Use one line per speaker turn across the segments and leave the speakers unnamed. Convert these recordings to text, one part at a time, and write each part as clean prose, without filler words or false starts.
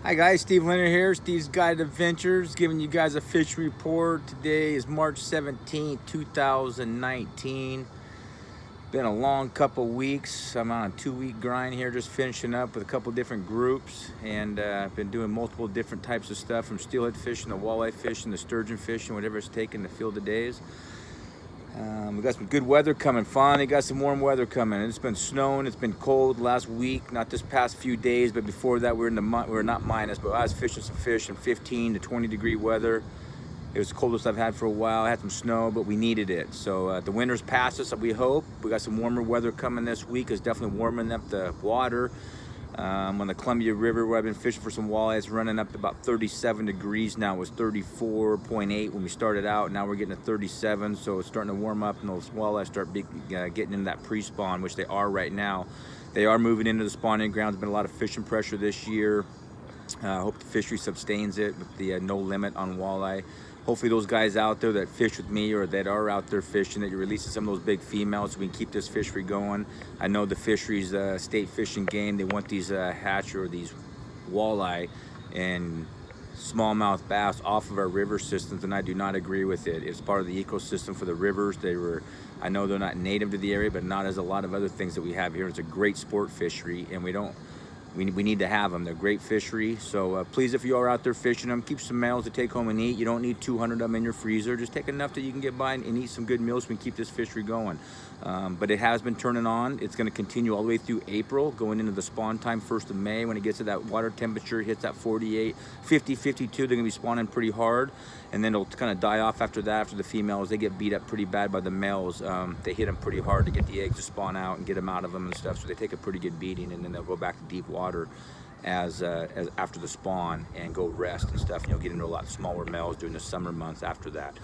Hi guys, Steve Leonard here, Steve's Guided Adventures, giving you guys a fish report. Today is March 17th, 2019. Been a long couple weeks. I'm on a 2-week grind here, just finishing up with a couple different groups, and I've been doing multiple different types of stuff, from steelhead fishing to walleye fishing to sturgeon fishing, whatever it's taken to fill the days. We got some good weather coming. Finally got some warm weather coming. It's been snowing, it's been cold last week, not this past few days, but before that we were not minus, but I was fishing some fish in 15 to 20 degree weather. It was the coldest I've had for a while. I had some snow, but we needed it. So the winter's past us, we hope. We got some warmer weather coming this week. It's definitely warming up the water. On the Columbia River, where I've been fishing for some walleye, it's running up to about 37 degrees now. It was 34.8 when we started out. Now we're getting to 37, so it's starting to warm up, and those walleye start getting into that pre-spawn, which they are right now. They are moving into the spawning grounds. There's been a lot of fishing pressure this year. I hope the fishery sustains it with the no limit on walleye. Hopefully those guys out there that fish with me or that are out there fishing, that you're releasing some of those big females so we can keep this fishery going. I know the fishery's state fishing game. They want these hatch or these walleye and smallmouth bass off of our river systems, and I do not agree with it. It's part of the ecosystem for the rivers. I know they're not native to the area, but not as a lot of other things that we have here. It's a great sport fishery, and we need to have them. They're great fishery. So please, if you are out there fishing them, keep some males to take home and eat. You don't need 200 of them in your freezer. Just take enough that you can get by and eat some good meals so we can keep this fishery going. But it has been turning on. It's going to continue all the way through April, going into the spawn time 1st of May. When it gets to that water temperature, hits that 48, 50, 52, they're going to be spawning pretty hard. And then it'll kind of die off after that. After the females, they get beat up pretty bad by the males. They hit them pretty hard to get the eggs to spawn out and get them out of them and stuff. So they take a pretty good beating, and then they'll go back to deep water as after the spawn and go rest and stuff. And you'll get into a lot smaller males during the summer months after that.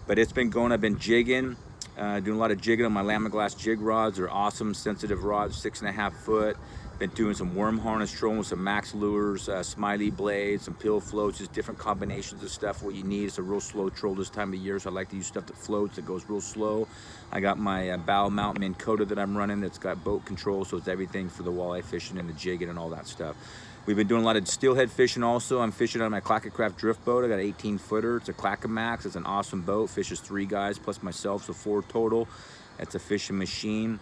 But it's been going. I've been jigging, doing a lot of jigging on my Lamiglass jig rods. They're awesome, sensitive rods, 6.5 foot. Been doing some worm harness trolling with some max lures, smiley blades, some pill floats, just different combinations of stuff. What you need is a real slow troll this time of year, so I like to use stuff that floats, that goes real slow. I got my bow mount Minn Kota that I'm running that's got boat control, so it's everything for the walleye fishing and the jigging and all that stuff. We've been doing a lot of steelhead fishing also. I'm fishing on my Clackacraft drift boat. I got an 18 footer. It's a Clackamax. It's an awesome boat. Fishes 3 guys plus myself, so 4 total. It's a fishing machine.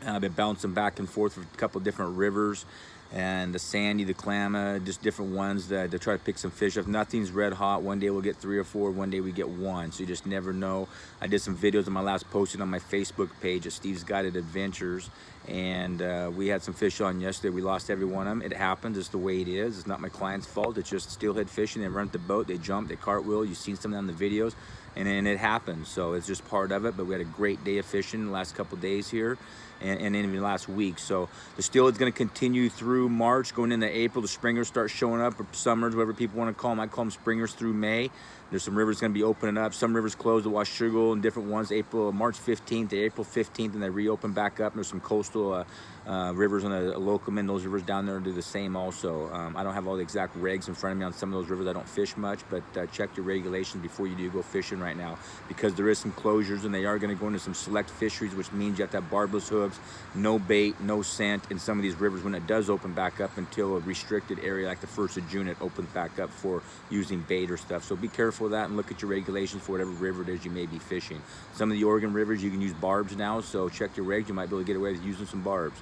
I've been bouncing back and forth with a couple different rivers, and the Sandy, the Klama, just different ones that to try to pick some fish. If nothing's red hot, one day we'll get 3 or 4, one day we get 1. So you just never know. I did some videos on my last posting on my Facebook page at Steve's Guided Adventures, and we had some fish on yesterday. We lost every one of them. It happens. It's the way it is. It's not my client's fault. It's just steelhead fishing. They run the boat, they jump, they cartwheel. You've seen some of them in the videos, and then it happens. So it's just part of it. But we had a great day of fishing the last couple days here, and even last week. So the steelhead's going to continue through March, going into April. The springers start showing up, or summers, whatever people want to call them. I call them springers through May. There's some rivers going to be opening up. Some rivers closed, the Washougal and different ones, March 15th to April 15th, and they reopen back up. And there's some coastal rivers on the Locomin. Those rivers down there do the same also. I don't have all the exact regs in front of me on some of those rivers. I don't fish much, but check your regulations before you do go fishing right now, because there is some closures, and they are going to go into some select fisheries, which means you have to have barbless hooks, no bait, no scent in some of these rivers when it does open back up, until a restricted area like the 1st of June it opens back up for using bait or stuff. So be careful of that and look at your regulations for whatever river it is you may be fishing. Some of the Oregon rivers you can use barbs now, so check your regs. You might be able to get away with using some barbs.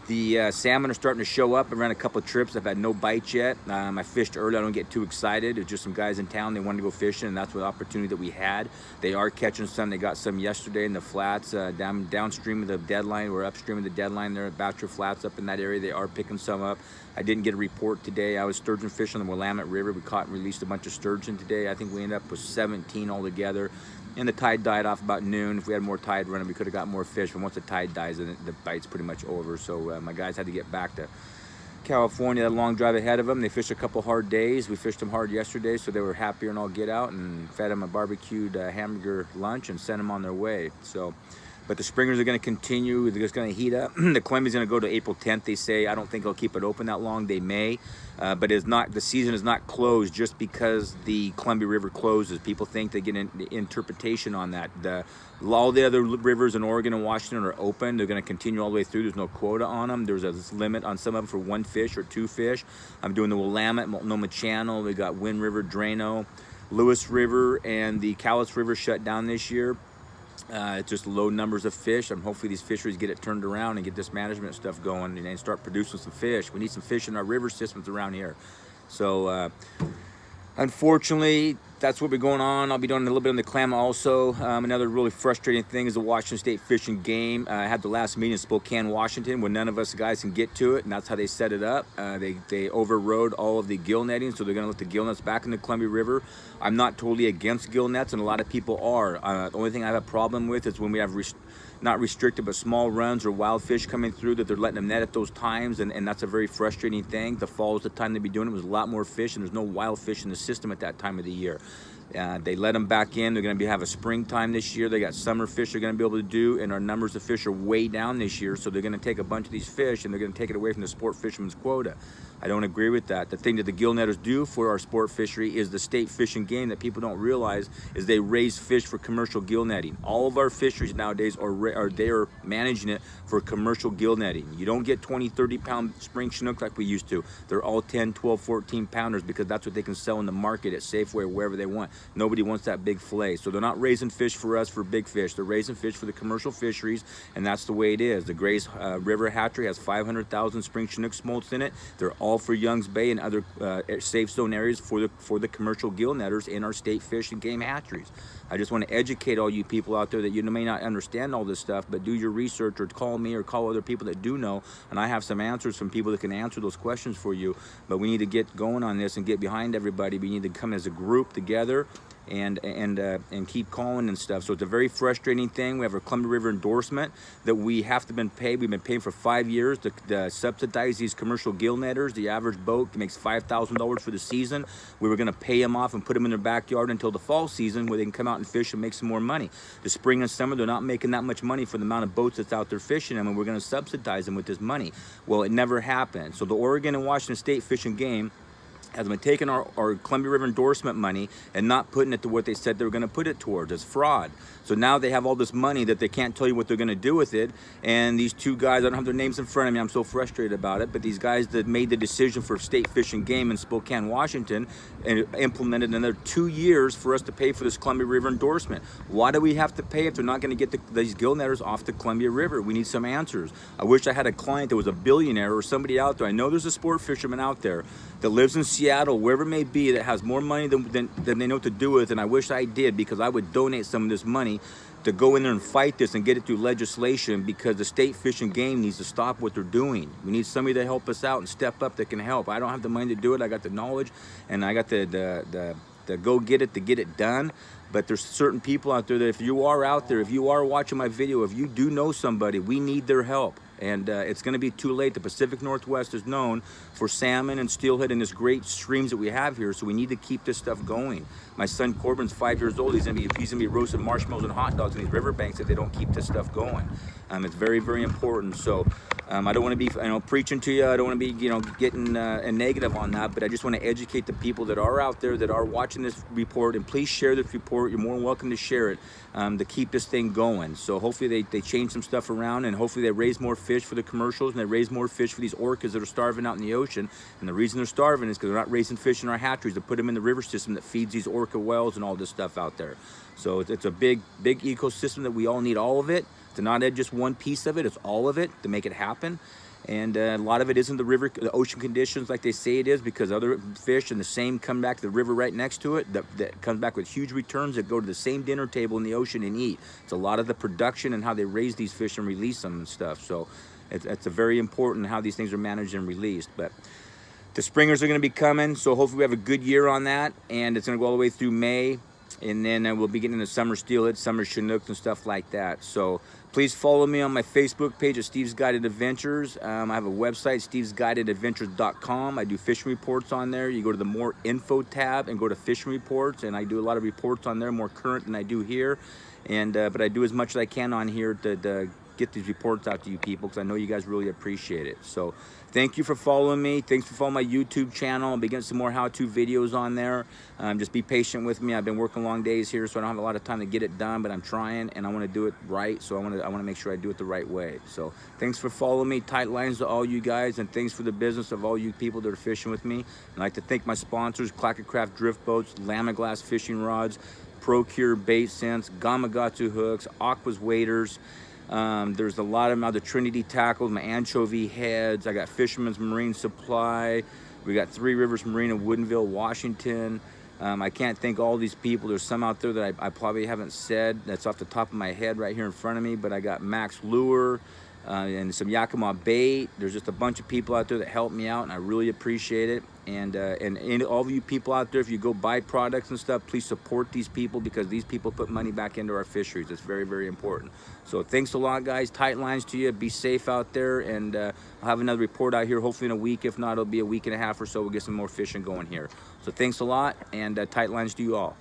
The salmon are starting to show up. I ran a couple of trips. I've had no bites yet. I fished early. I don't get too excited. It's just some guys in town. They wanted to go fishing, and that's what opportunity that we had. They are catching some. They got some yesterday in the flats downstream of the deadline, or upstream of the deadline there at Bachelor Flats up in that area. They are picking some up. I didn't get a report today. I was sturgeon fishing on the Willamette River. We caught and released a bunch of sturgeon today. I think we ended up with 17 altogether. And the tide died off about noon. If we had more tide running, we could have got more fish. But once the tide dies, then the bite's pretty much over. So my guys had to get back to California. That long drive ahead of them. They fished a couple hard days. We fished them hard yesterday, so they were happier and all get out, and fed them a barbecued hamburger lunch and sent them on their way. So But the springers are going to continue. They're just going to heat up. The Columbia's going to go to April 10th, they say. I don't think they'll keep it open that long. They may. But it's not, the season is not closed just because the Columbia River closes. People think they get an interpretation on that. All the other rivers in Oregon and Washington are open. They're going to continue all the way through. There's no quota on them. There's a limit on some of them for 1 fish or 2 fish. I'm doing the Willamette, Multnomah Channel. We got Wind River, Drano, Lewis River, and the Cowlitz River shut down this year. It's just low numbers of fish. Hopefully these fisheries get it turned around and get this management stuff going and start producing some fish. We need some fish in our river systems around here. So unfortunately, that's what we're going on. I'll be doing a little bit on the clam also. Another really frustrating thing is the Washington State Fish and Game. I had the last meeting in Spokane, Washington, where none of us guys can get to it, and that's how they set it up. They overrode all of the gill netting, so they're going to let the gill nets back in the Columbia River. I'm not totally against gill nets, and a lot of people are. The only thing I have a problem with is when we have not restricted, but small runs or wild fish coming through, that they're letting them net at those times, and that's a very frustrating thing. The fall is the time they'd be doing it. There's a lot more fish, and there's no wild fish in the system at that time of the year. They let them back in. They're going to have a springtime this year. They got summer fish they're going to be able to do, and our numbers of fish are way down this year, so they're going to take a bunch of these fish, and they're going to take it away from the sport fisherman's quota. I don't agree with that. The thing that the gill netters do for our sport fishery is the State Fish and Game that people don't realize is they raise fish for commercial gill netting. All of our fisheries nowadays are managing it for commercial gill netting. You don't get 20, 30 pound spring chinook like we used to. They're all 10, 12, 14 pounders because that's what they can sell in the market at Safeway, wherever they want. Nobody wants that big fillet. So they're not raising fish for us for big fish. They're raising fish for the commercial fisheries, and that's the way it is. The Grays River hatchery has 500,000 spring chinook smolts in it. They're all for Young's Bay and other safe zone areas for the commercial gill netters in our State Fish and Game hatcheries. I just want to educate all you people out there that you may not understand all this stuff, but do your research or call me or call other people that do know, and I have some answers from people that can answer those questions for you. But we need to get going on this and get behind everybody. We need to come as a group together and keep calling and stuff. So it's a very frustrating thing. We have our Columbia River endorsement that we have to been paid. We've been paying for 5 years to subsidize these commercial gill netters. The average boat makes $5,000 for the season. We were going to pay them off and put them in their backyard until the fall season where they can come out and fish and make some more money. The spring and summer, they're not making that much money for the amount of boats that's out there fishing them, and we're going to subsidize them with this money. Well, it never happened. So the Oregon and Washington State Fish and Game has been taking our Columbia River endorsement money and not putting it to what they said they were going to put it towards. It's fraud. So now they have all this money that they can't tell you what they're going to do with it. And these two guys, I don't have their names in front of me, I'm so frustrated about it, but these guys that made the decision for State Fish and Game in Spokane, Washington, and implemented another 2 years for us to pay for this Columbia River endorsement. Why do we have to pay if they're not going to get these gill netters off the Columbia River? We need some answers. I wish I had a client that was a billionaire or somebody out there. I know there's a sport fisherman out there that lives in Seattle, wherever it may be, that has more money than they know what to do with, and I wish I did, because I would donate some of this money to go in there and fight this and get it through legislation, because the State Fish and Game needs to stop what they're doing. We need somebody to help us out and step up that can help. I don't have the money to do it. I got the knowledge, and I got the go get it to get it done. But there's certain people out there that if you are out there, if you are watching my video, if you do know somebody, we need their help. And it's going to be too late. The Pacific Northwest is known for salmon and steelhead and this great streams that we have here, so we need to keep this stuff going. My son Corbin's 5 years old. He's gonna be roasting marshmallows and hot dogs in these riverbanks if they don't keep this stuff going. It's very, very important. So I don't want to be preaching to you. I don't want to be getting a negative on that, but I just want to educate the people that are out there that are watching this report, and please share this report. You're more than welcome to share it to keep this thing going. So hopefully they change some stuff around, and hopefully they raise more fish for the commercials, and they raise more fish for these orcas that are starving out in the ocean. And the reason they're starving is because they're not raising fish in our hatcheries to put them in the river system that feeds these orca wells and all this stuff out there. So it's a big ecosystem that we all need all of it. To not add just one piece of it, it's all of it to make it happen. And a lot of it isn't the ocean conditions like they say it is, because other fish and the same come back to the river right next to it that comes back with huge returns that go to the same dinner table in the ocean and eat. It's a lot of the production and how they raise these fish and release them and stuff. So it's a very important how these things are managed and released. But the springers are going to be coming, so hopefully we have a good year on that, and it's going to go all the way through May. And then we'll be getting into summer steelhead, summer chinooks and stuff like that. So Please follow me on my Facebook page at Steve's Guided Adventures. I have a website, stevesguidedadventures.com. I do fishing reports on there. You go to the More Info tab and go to fishing reports, and I do a lot of reports on there, more current than I do here. And but I do as much as I can on here to get these reports out to you people, because I know you guys really appreciate it. So thank you for following me. Thanks for following my YouTube channel. I'll be getting some more how-to videos on there. Just be patient with me. I've been working long days here, so I don't have a lot of time to get it done, but I'm trying, and I want to do it right. So I want to make sure I do it the right way. So thanks for following me. Tight lines to all you guys, and thanks for the business of all you people that are fishing with me. I'd like to thank my sponsors: Clacker Craft Drift Boats, Lamiglass Fishing Rods, Procure Bait Sense, Gamakatsu Hooks, Aquas Waders. There's a lot of other Trinity tackles, my anchovy heads. I got Fisherman's Marine Supply. We got Three Rivers Marine in Woodinville, Washington. I can't thank all these people. There's some out there that I probably haven't said. That's off the top of my head right here in front of me. But I got Max Lure and some Yakima Bait. There's just a bunch of people out there that help me out, and I really appreciate it. And all of you people out there, if you go buy products and stuff, please support these people, because these people put money back into our fisheries. It's very, very important. So thanks a lot, guys. Tight lines to you. Be safe out there, and I'll have another report out here hopefully in a week. If not, it'll be a week and a half or so. We'll get some more fishing going here. So thanks a lot, and tight lines to you all.